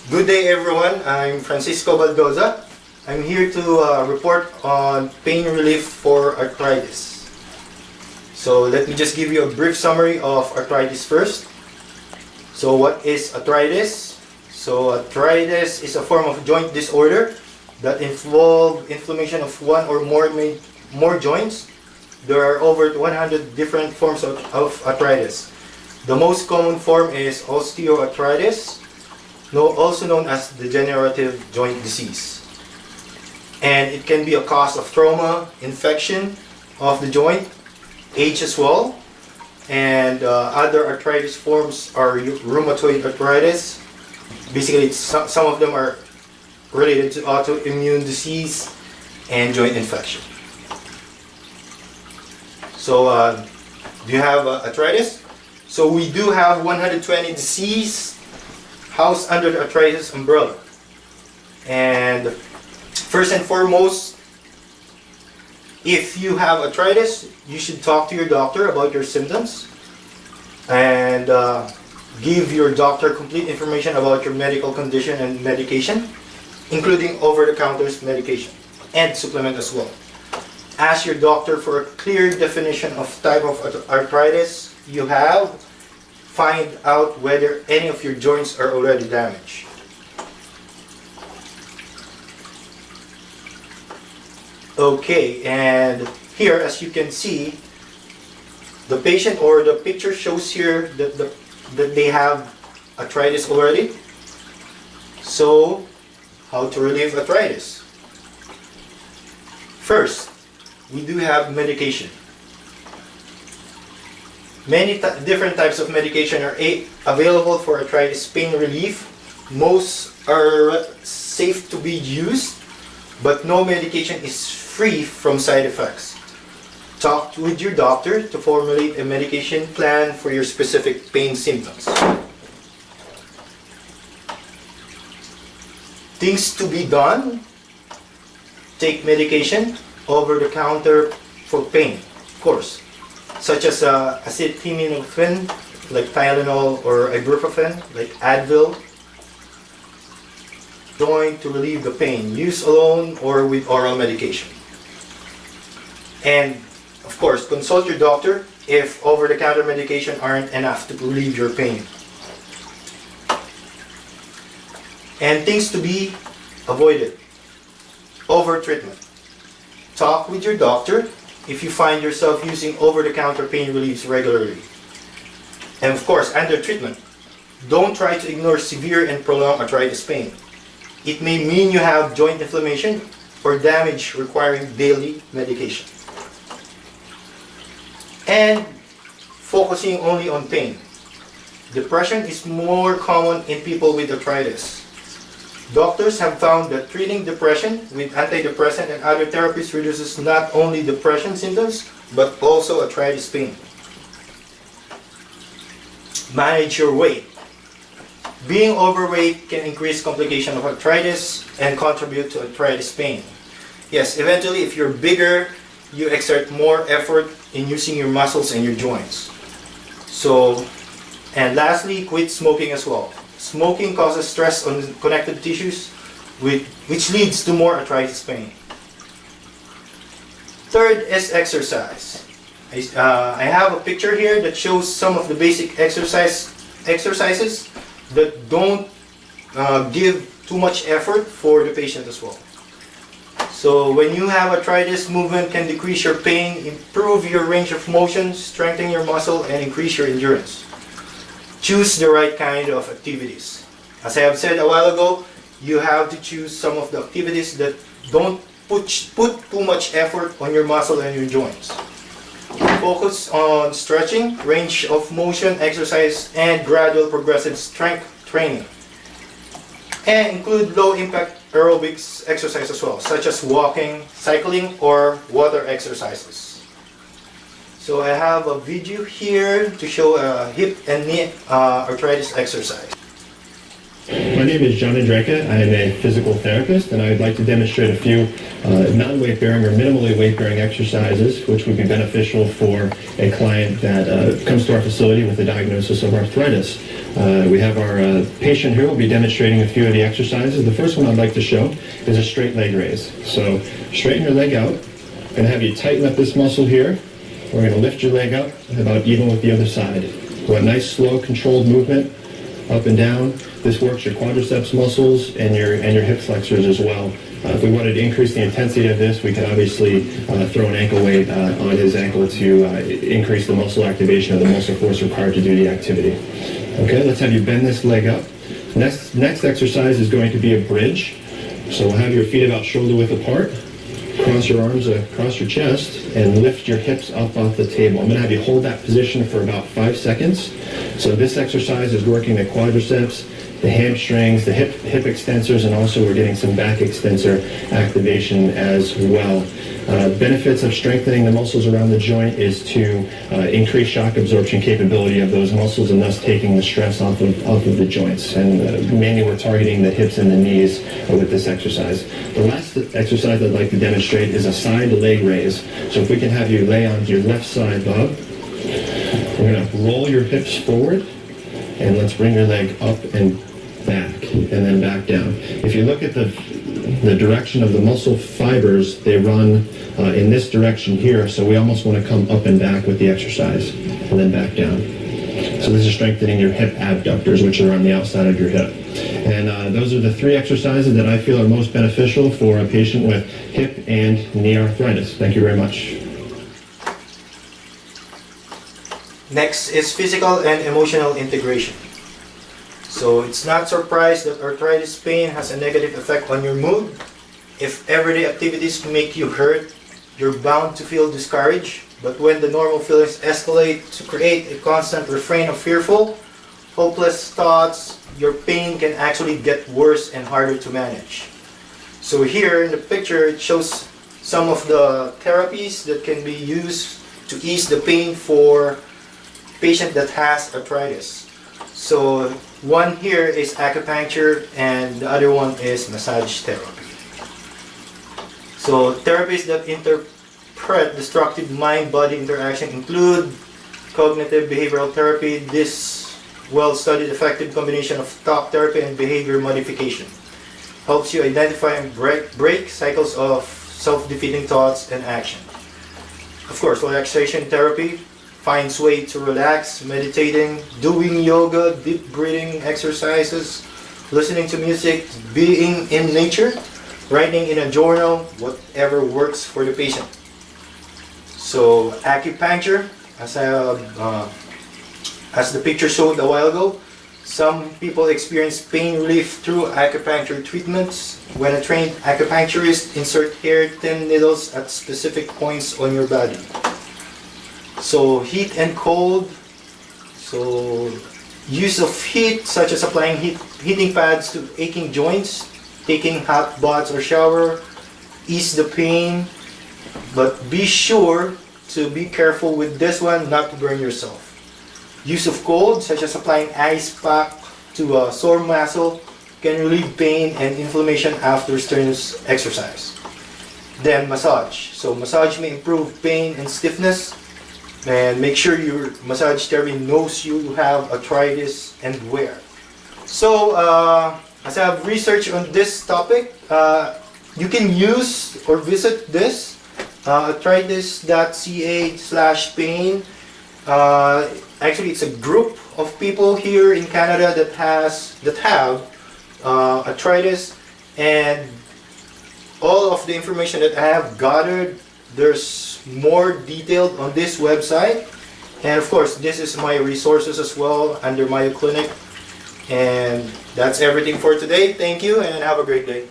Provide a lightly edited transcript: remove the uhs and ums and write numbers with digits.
Good day everyone, I'm Francisco Baldoza. I'm here to report on pain relief for arthritis. So let me just give you a brief summary of arthritis first. So what is arthritis? So arthritis is a form of joint disorder that involves inflammation of one or more joints. There are over 100 different forms of arthritis. The most common form is osteoarthritis, also known as degenerative joint disease. And it can be a cause of trauma, infection of the joint, age as well. And other arthritis forms are rheumatoid arthritis. Basically, some of them are related to autoimmune disease and joint infection. So, do you have arthritis? So we do have 120 diseases housed under the arthritis umbrella. And first and foremost, if you have arthritis, you should talk to your doctor about your symptoms and give your doctor complete information about your medical condition and medication, including over-the-counter medication and supplement as well. Ask your doctor for a clear definition of type of arthritis you have. Find out whether any of your joints are already damaged. Okay, and here as you can see, the patient or the picture shows here that they have arthritis already. So, how to relieve arthritis? First, we do have medication. Many different types of medication are available for arthritis pain relief. Most are safe to be used, but no medication is free from side effects. Talk with your doctor to formulate a medication plan for your specific pain symptoms. Things to be done: take medication over the counter for pain, of course, such as acetaminophen, like Tylenol, or ibuprofen, like Advil. Joint to relieve the pain, use alone or with oral medication. And of course, consult your doctor if over-the-counter medication aren't enough to relieve your pain. And things to be avoided: over-treatment. Talk with your doctor if you find yourself using over-the-counter pain reliefs regularly. And of course, under treatment, don't try to ignore severe and prolonged arthritis pain. It may mean you have joint inflammation or damage requiring daily medication. And focusing only on pain. Depression is more common in people with arthritis. Doctors have found that treating depression with antidepressant and other therapies reduces not only depression symptoms, but also arthritis pain. Manage your weight. Being overweight can increase complication of arthritis and contribute to arthritis pain. Yes, eventually if you're bigger, you exert more effort in using your muscles and your joints. So, and lastly, quit smoking as well. Smoking causes stress on connective tissues, which leads to more arthritis pain. Third is exercise. I have a picture here that shows some of the basic exercises that don't give too much effort for the patient as well. So when you have arthritis, movement can decrease your pain, improve your range of motion, strengthen your muscle, and increase your endurance. Choose the right kind of activities. As I have said a while ago, you have to choose some of the activities that don't put too much effort on your muscle and your joints. Focus on stretching, range of motion exercise, and gradual progressive strength training. And include low-impact aerobics exercise as well, such as walking, cycling, or water exercises. So I have a video here to show a hip and knee arthritis exercise. My name is John Andreka. I am a physical therapist, and I'd like to demonstrate a few non-weight-bearing or minimally weight-bearing exercises which would be beneficial for a client that comes to our facility with a diagnosis of arthritis. We have our patient here who will be demonstrating a few of the exercises. The first one I'd like to show is a straight leg raise. So straighten your leg out. I'm going to have you tighten up this muscle here. We're going to lift your leg up about even with the other side. So a nice, slow, controlled movement up and down. This works your quadriceps muscles and your hip flexors as well. If we wanted to increase the intensity of this, we could obviously throw an ankle weight on his ankle to increase the muscle activation or the muscle force required to do the activity. Okay, let's have you bend this leg up. Next exercise is going to be a bridge. So we'll have your feet about shoulder width apart. Cross your arms across your chest and lift your hips up off the table. I'm going to have you hold that position for about 5 seconds. So this exercise is working the quadriceps, the hamstrings, the hip extensors, and also we're getting some back extensor activation as well. Benefits of strengthening the muscles around the joint is to increase shock absorption capability of those muscles and thus taking the stress off of the joints. And mainly we're targeting the hips and the knees with this exercise. The last exercise I'd like to demonstrate is a side leg raise. So if we can have you lay on your left side, Bob. We're going to roll your hips forward and let's bring your leg up and back and then back down. If you look at the direction of the muscle fibers, they run in this direction here, so we almost want to come up and back with the exercise and then back down. So this is strengthening your hip abductors, which are on the outside of your hip. And those are the 3 exercises that I feel are most beneficial for a patient with hip and knee arthritis. Thank you very much. Next is physical and emotional integration. So it's not surprised that arthritis pain has a negative effect on your mood. If everyday activities make you hurt, you're bound to feel discouraged. But when the normal feelings escalate to create a constant refrain of fearful, hopeless thoughts, your pain can actually get worse and harder to manage. So here in the picture, it shows some of the therapies that can be used to ease the pain for a patient that has arthritis. So one here is acupuncture and the other one is massage therapy. So therapies that interpret destructive mind-body interaction include cognitive behavioral therapy. This well-studied effective combination of talk therapy and behavior modification helps you identify and break cycles of self-defeating thoughts and action. Of course, relaxation therapy finds way to relax, meditating, doing yoga, deep breathing exercises, listening to music, being in nature, writing in a journal, whatever works for the patient. So acupuncture, as the picture showed a while ago, some people experience pain relief through acupuncture treatments. When a trained acupuncturist insert hair-thin needles at specific points on your body. So heat and cold, so use of heat such as applying heating pads to aching joints, taking hot baths or shower, ease the pain, but be sure to be careful with this one not to burn yourself. Use of cold such as applying ice pack to a sore muscle can relieve pain and inflammation after strenuous exercise. Then massage. So massage may improve pain and stiffness. And make sure your massage therapist knows you have arthritis and where. So, as I have researched on this topic, you can use or visit this arthritis.ca/pain. Actually, it's a group of people here in Canada that have arthritis, and all of the information that I have gathered, there's more detailed on this website. And of course, this is my resources as well under Mayo Clinic. And that's everything for today. Thank you and have a great day.